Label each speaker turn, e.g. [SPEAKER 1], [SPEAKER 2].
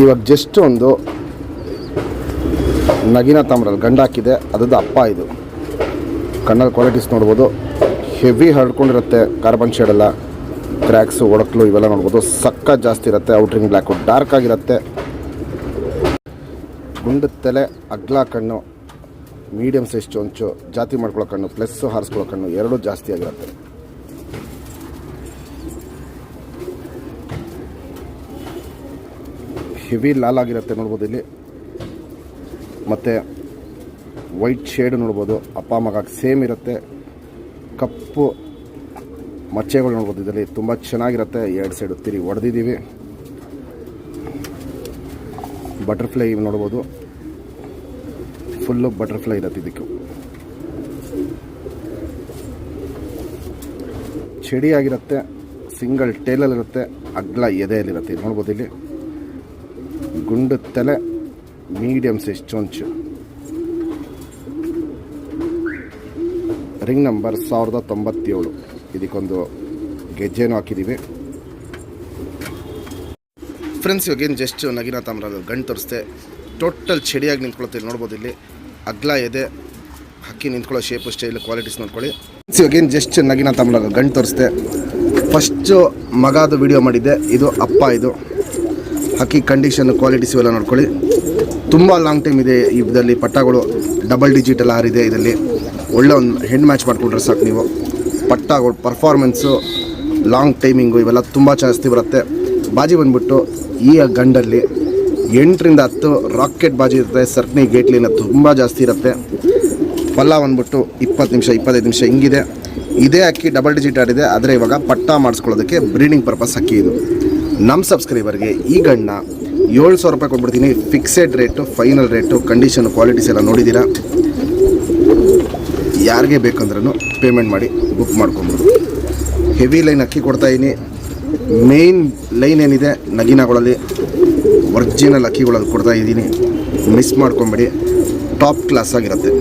[SPEAKER 1] ಇವಾಗ ಜಸ್ಟ್ ಒಂದು ನಗಿನ ತಾಮ್ರಲ್ಲಿ ಗಂಡು ಹಾಕಿದೆ, ಅದದ್ದು ಅಪ್ಪ. ಇದು ಕಣ್ಣಲ್ಲಿ ಕ್ವಾಲಿಟೀಸ್ ನೋಡ್ಬೋದು, ಹೆವಿ ಹರಡ್ಕೊಂಡಿರುತ್ತೆ. ಕಾರ್ಬನ್ ಶೇಡೆಲ್ಲ, ಕ್ರ್ಯಾಕ್ಸು, ಒಡಕ್ಲು ಇವೆಲ್ಲ ನೋಡ್ಬೋದು. ಸಕ್ಕ ಜಾಸ್ತಿ ಇರುತ್ತೆ. ಔಟ್ರಿಂಗ್ ಬ್ಲ್ಯಾಕು ಡಾರ್ಕ್ ಆಗಿರುತ್ತೆ. ಗುಂಡು ತಲೆ, ಅಗ್ಲ ಕಣ್ಣು, ಮೀಡಿಯಮ್ ಸೈಜ್ ಚೊಂಚು, ಜಾತಿ ಮಾಡ್ಕೊಳ್ಳೋ ಕಣ್ಣು ಪ್ಲಸ್ ಹಾರಿಸ್ಕೊಳ್ಳೋ ಕಣ್ಣು ಎರಡೂ ಜಾಸ್ತಿ ಆಗಿರುತ್ತೆ. ಹೆವಿ ಲಾಲ್ ಆಗಿರುತ್ತೆ ನೋಡ್ಬೋದು ಇಲ್ಲಿ. ಮತ್ತು ವೈಟ್ ಶೇಡ್ ನೋಡ್ಬೋದು, ಅಪ್ಪ ಮಗ ಸೇಮ್ ಇರುತ್ತೆ. ಕಪ್ಪು ಮಚ್ಚೆಗಳು ನೋಡ್ಬೋದು ಇದರಲ್ಲಿ, ತುಂಬ ಚೆನ್ನಾಗಿರುತ್ತೆ. ಎರಡು ಸೈಡು ತಿರಿ ಹೊಡೆದಿದ್ದೀವಿ. ಬಟರ್ಫ್ಲೈ ನೋಡ್ಬೋದು, ಫುಲ್ಲು ಬಟರ್ಫ್ಲೈ ಇರುತ್ತೆ. ಇದಕ್ಕೆ ಚಡಿಯಾಗಿರುತ್ತೆ, ಸಿಂಗಲ್ ಟೇಲಲ್ಲಿರುತ್ತೆ, ಅಗ್ಲ ಎದೆಯಲ್ಲಿರುತ್ತೆ ನೋಡ್ಬೋದು ಇಲ್ಲಿ. ಗುಂಡು ತಲೆ, ಮೀಡಿಯಮ್ ಸೈಜ್ ಚೊಂಚು. Ring number 1097. ಇದಕ್ಕೊಂದು ಗೆಜ್ಜೆನೂ ಹಾಕಿದ್ದೀವಿ ಫ್ರೆಂಡ್ಸ್. ಇವಾಗೇನು ಜಸ್ಟ್ ನಗಿನ ತಾಮ್ರದ ಗಂಡು ತೋರಿಸ್ತೆ. ಟೋಟಲ್ ಚಡಿಯಾಗಿ ನಿಂತ್ಕೊಳ್ತೀವಿ ನೋಡ್ಬೋದು ಇಲ್ಲಿ. ಅಗ್ಲ ಎದೆ, ಹಕ್ಕಿ ನಿಂತ್ಕೊಳ್ಳೋ ಶೇಪು, ಸ್ಟೈಲು, ಕ್ವಾಲಿಟೀಸ್ ನೋಡ್ಕೊಳ್ಳಿ. ಇವಾಗೇನು ಜಸ್ಟ್ ನಗಿನ ತಾಮ್ರದ ಗಂಡು ತೋರಿಸ್ತೆ. ಫಸ್ಟು ಮಗಾದು ವಿಡಿಯೋ ಮಾಡಿದ್ದೆ, ಇದು ಅಪ್ಪ. ಇದು ಹಕ್ಕಿ ಕಂಡೀಷನ್, ಕ್ವಾಲಿಟೀಸ್ ಇವೆಲ್ಲ ನೋಡ್ಕೊಳ್ಳಿ. ತುಂಬ ಲಾಂಗ್ ಟೈಮ್ ಇದೆ ಇದರಲ್ಲಿ. ಪಟ್ಟಗಳು ಡಬಲ್ ಡಿಜಿಟ್ ಎಲ್ಲ ಹಾರಿದೆ ಇದರಲ್ಲಿ. ಒಳ್ಳೆ ಒಂದು ಹೆಣ್ಣು ಮ್ಯಾಚ್ ಮಾಡಿಕೊಂಡ್ರೆ ಸಾಕು ನೀವು. ಪಟ್ಟಗಳು ಪರ್ಫಾರ್ಮೆನ್ಸು, ಲಾಂಗ್ ಟೈಮಿಂಗು ಇವೆಲ್ಲ ತುಂಬ ಜಾಸ್ತಿ ಬರುತ್ತೆ. ಬಾಜಿ ಬಂದ್ಬಿಟ್ಟು ಈ ಗಂಡಲ್ಲಿ 8ರಿಂದ 10 ರಾಕೆಟ್ ಬಾಜಿ ಇರುತ್ತೆ. ಸರ್ಕನಿ ಗೇಟ್ಲಿನ ತುಂಬ ಜಾಸ್ತಿ ಇರುತ್ತೆ. ಪಲ್ಲ ಬಂದ್ಬಿಟ್ಟು 20 ನಿಮಿಷ 25 ನಿಮಿಷ ಹಿಂಗಿದೆ. ಇದೇ ಅಕ್ಕಿ ಡಬಲ್ ಡಿಜಿಟ್ ಆಡಿದೆ, ಆದರೆ ಇವಾಗ ಪಟ್ಟ ಮಾಡಿಸ್ಕೊಳ್ಳೋದಕ್ಕೆ ಬ್ರೀಡಿಂಗ್ ಪರ್ಪಸ್ ಅಕ್ಕಿ ಇದು. ನಮ್ಮ ಸಬ್ಸ್ಕ್ರೈಬರ್ಗೆ ಈ ಗಂಡನ್ನ 7,000 ರೂಪಾಯಿ ಕೊಟ್ಬಿಡ್ತೀನಿ. Fixed rate, final rate, condition, qualities ಎಲ್ಲ ನೋಡಿದ್ದೀರಾ. ಯಾರಿಗೆ ಬೇಕಂದ್ರೂ ಪೇಮೆಂಟ್ ಮಾಡಿ ಬುಕ್ ಮಾಡ್ಕೊಬೋದು. ಹೆವಿ ಲೈನ್ ಅಕ್ಕಿ ಕೊಡ್ತಾಯಿದ್ದೀನಿ. ಮೇಯ್ನ್ ಲೈನ್ ಏನಿದೆ ನಗಿನಗಳಲ್ಲಿ ಒರಿಜಿನಲ್ ಅಕ್ಕಿಗಳಲ್ಲಿ ಕೊಡ್ತಾಯಿದ್ದೀನಿ. ಮಿಸ್ ಮಾಡ್ಕೊಂಬೇಡಿ, ಟಾಪ್ ಕ್ಲಾಸ್ ಆಗಿರುತ್ತೆ.